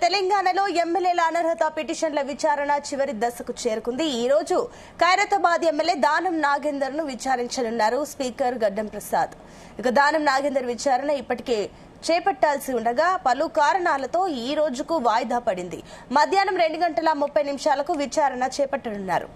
తెలంగాణలో ఎమ్మెల్యేల అనర్హత పిటిషన్ల విచారణ చివరి దశకు చేరుకుంది. ఈ రోజు ఖైరతాబాద్ ఎమ్మెల్యే దానం నాగేందర్ ను విచారించనున్నారు స్పీకర్ గడ్డం ప్రసాద్. ఇక దానం నాగేందర్ విచారణ ఇప్పటికే చేపట్టాల్సి ఉండగా పలు కారణాలతో ఈ రోజుకు వాయిదా పడింది. మధ్యాహ్నం 2:30 విచారణ చేపట్టనున్నారు.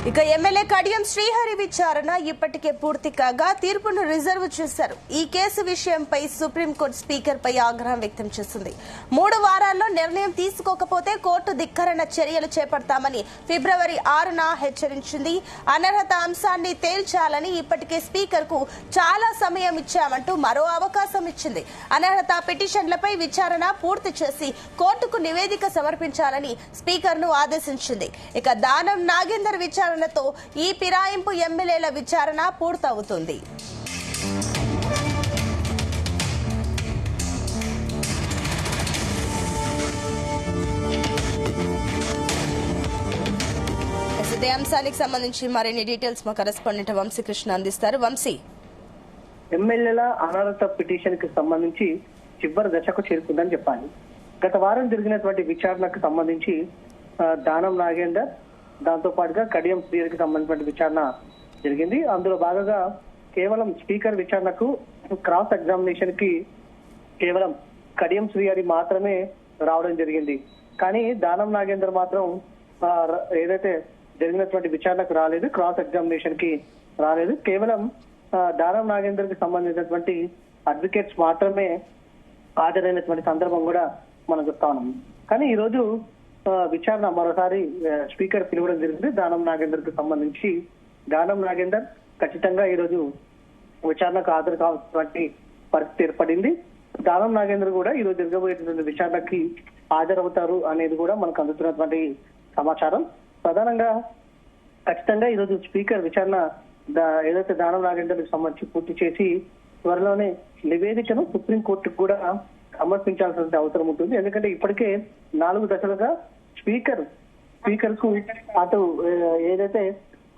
ఇక ఎమ్మెల్యే కడియం శ్రీహరి విచారణ ఇప్పటికే పూర్తి కాగా తీర్పును రిజర్వ్ చేశారు. ఈ కేసు విషయంపై సుప్రీంకోర్టు స్పీకర్ పై ఆగ్రహం వ్యక్తం చేసింది. 3 వారాల్లో నిర్ణయం తీసుకోకపోతే కోర్టు ధిక్కరణ చర్యలు చేపడతామని ఫిబ్రవరి 6న హెచ్చరించింది. అనర్హత అంశాన్ని తేల్చాలని ఇప్పటికే స్పీకర్ కు చాలా సమయం ఇచ్చామంటూ మరో అవకాశం ఇచ్చింది. అనర్హత పిటిషన్లపై విచారణ పూర్తి చేసి కోర్టుకు నివేదిక సమర్పించాలని స్పీకర్ ను ఆదేశించింది. ఇక దానం నాగేందర్ విచారణతో ఈ ఫిరాయింపు ఎమ్మెల్యేల విచారణ పూర్తవుతుంది. ఇదే అంశానికి సంబంధించి మరిన్ని డీటెయిల్స్ మా కరెస్పాండెంట్ వంశీకృష్ణ అందిస్తారు. వంశీ, ఎమ్మెల్యేల అనర్హత పిటిషన్ కి సంబంధించి చివరి దశకు చేరుకుందని చెప్పాలి. గత వారం జరిగినటువంటి విచారణకు సంబంధించి దానం నాగేందర్, దాంతో పాటుగా కడియం శ్రీహరికి సంబంధించిన విచారణ జరిగింది. అందులో భాగంగా కేవలం స్పీకర్ విచారణకు క్రాస్ ఎగ్జామినేషన్ కి కేవలం కడియం శ్రీహరి మాత్రమే రావడం జరిగింది. కానీ దానం నాగేందర్ మాత్రం ఏదైతే జరిగినటువంటి విచారణకు రాలేదు, క్రాస్ ఎగ్జామినేషన్ కి రాలేదు. కేవలం దానం నాగేందర్ కి సంబంధించినటువంటి అడ్వకేట్స్ మాత్రమే హాజరైనటువంటి సందర్భం కూడా మనం చెప్తా ఉన్నాం. కానీ ఈ రోజు విచారణ మరోసారి స్పీకర్ పిలవడం జరిగింది. దానం నాగేందర్ కు సంబంధించి దానం నాగేందర్ ఖచ్చితంగా ఈ రోజు విచారణకు హాజరు కావాల్సినటువంటి పరిస్థితి ఏర్పడింది. దానం నాగేందర్ కూడా ఈ రోజు జరగబోయేటువంటి విచారణకి హాజరవుతారు అనేది కూడా మనకు అందుతున్నటువంటి సమాచారం. ప్రధానంగా ఖచ్చితంగా ఈ రోజు స్పీకర్ విచారణ ఏదైతే దానం నాగేందర్ కి సంబంధించి పూర్తి చేసి త్వరలోనే నివేదికను సుప్రీంకోర్టుకు కూడా సమర్పించాల్సిన అవసరం ఉంటుంది. ఎందుకంటే ఇప్పటికే 4 దశలుగా స్పీకర్ కు అటు ఏదైతే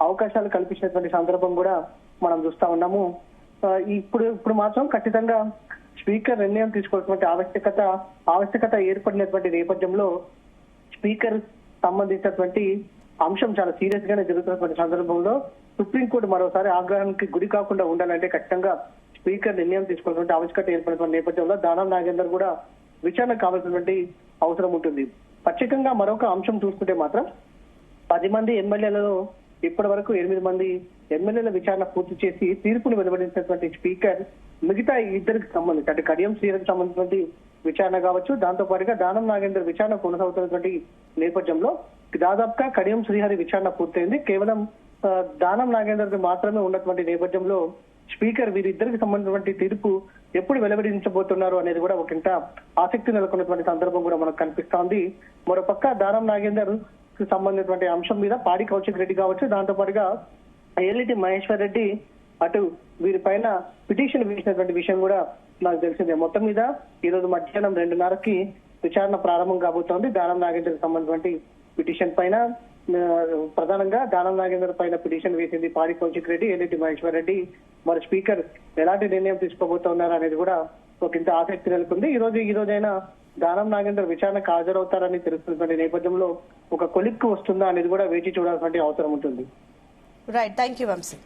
అవకాశాలు కల్పించినటువంటి సందర్భం కూడా మనం చూస్తా ఉన్నాము. ఇప్పుడు మాత్రం ఖచ్చితంగా స్పీకర్ నిర్ణయం తీసుకోవాల్సినటువంటి ఆవశ్యకత ఏర్పడినటువంటి నేపథ్యంలో స్పీకర్ సంబంధించినటువంటి అంశం చాలా సీరియస్ గానే జరుగుతున్నటువంటి సందర్భంలో సుప్రీంకోర్టు మరోసారి ఆగ్రహానికి గురి కాకుండా ఉండాలంటే ఖచ్చితంగా స్పీకర్ నిర్ణయం తీసుకోవాల్సిన ఆవశ్యకత ఏర్పడిన నేపథ్యంలో దానం నాగేందర్ కూడా విచారణ కావాల్సినటువంటి అవసరం ఉంటుంది. ప్రత్యేకంగా మరొక అంశం చూసుకుంటే మాత్రం 10 మంది ఎమ్మెల్యేలలో ఇప్పటి వరకు 8 మంది ఎమ్మెల్యేల విచారణ పూర్తి చేసి తీర్పును వెలువడించినటువంటి స్పీకర్ మిగతా ఇద్దరికి సంబంధించి అంటే కడియం శ్రీహరికి సంబంధించినటువంటి విచారణ కావచ్చు, దాంతో పాటుగా దానం నాగేందర్ విచారణ కొనసాగుతున్నటువంటి నేపథ్యంలో దాదాపుగా కడియం శ్రీహరి విచారణ పూర్తయింది. కేవలం దానం నాగేందర్ మాత్రమే ఉన్నటువంటి నేపథ్యంలో స్పీకర్ వీరిద్దరికి సంబంధించినటువంటి తీర్పు ఎప్పుడు వెలువడించబోతున్నారు అనేది కూడా ఒకంత ఆసక్తి నెలకొన్నటువంటి సందర్భం కూడా మనకు కనిపిస్తోంది. మరోపక్క దానం నాగేందర్ కు సంబంధించినటువంటి అంశం మీద పాడి కౌశిక్ రెడ్డి కావచ్చు, దాంతో పాటుగా ఏలిటి మహేశ్వర్ రెడ్డి అటు వీరిపైన పిటిషన్ వేసినటువంటి విషయం కూడా నాకు తెలిసిందే. మొత్తం మీద ఈ రోజు మధ్యాహ్నం 2:30కి విచారణ ప్రారంభం కాబోతోంది. దానం నాగేందర్ సంబంధించినటువంటి పిటిషన్ పైన ప్రధానంగా దానం నాగేందర్ పైన పిటిషన్ వేసింది పాడి కౌశిక్ రెడ్డి, ఏలిటి మహేశ్వర్ రెడ్డి. మరి స్పీకర్ ఎలాంటి నిర్ణయం తీసుకోబోతున్నారు అనేది కూడా ఒక ఇంత ఆసక్తి నెలకొంది. ఈ రోజైనా దానం నాగేందర్ విచారణకు హాజరవుతారని తెలుస్తున్నటువంటి నేపథ్యంలో ఒక కొలిక్కు వస్తుందా అనేది కూడా వేచి చూడాల్సిన అవసరం ఉంటుంది. Right, thank you Vamsi.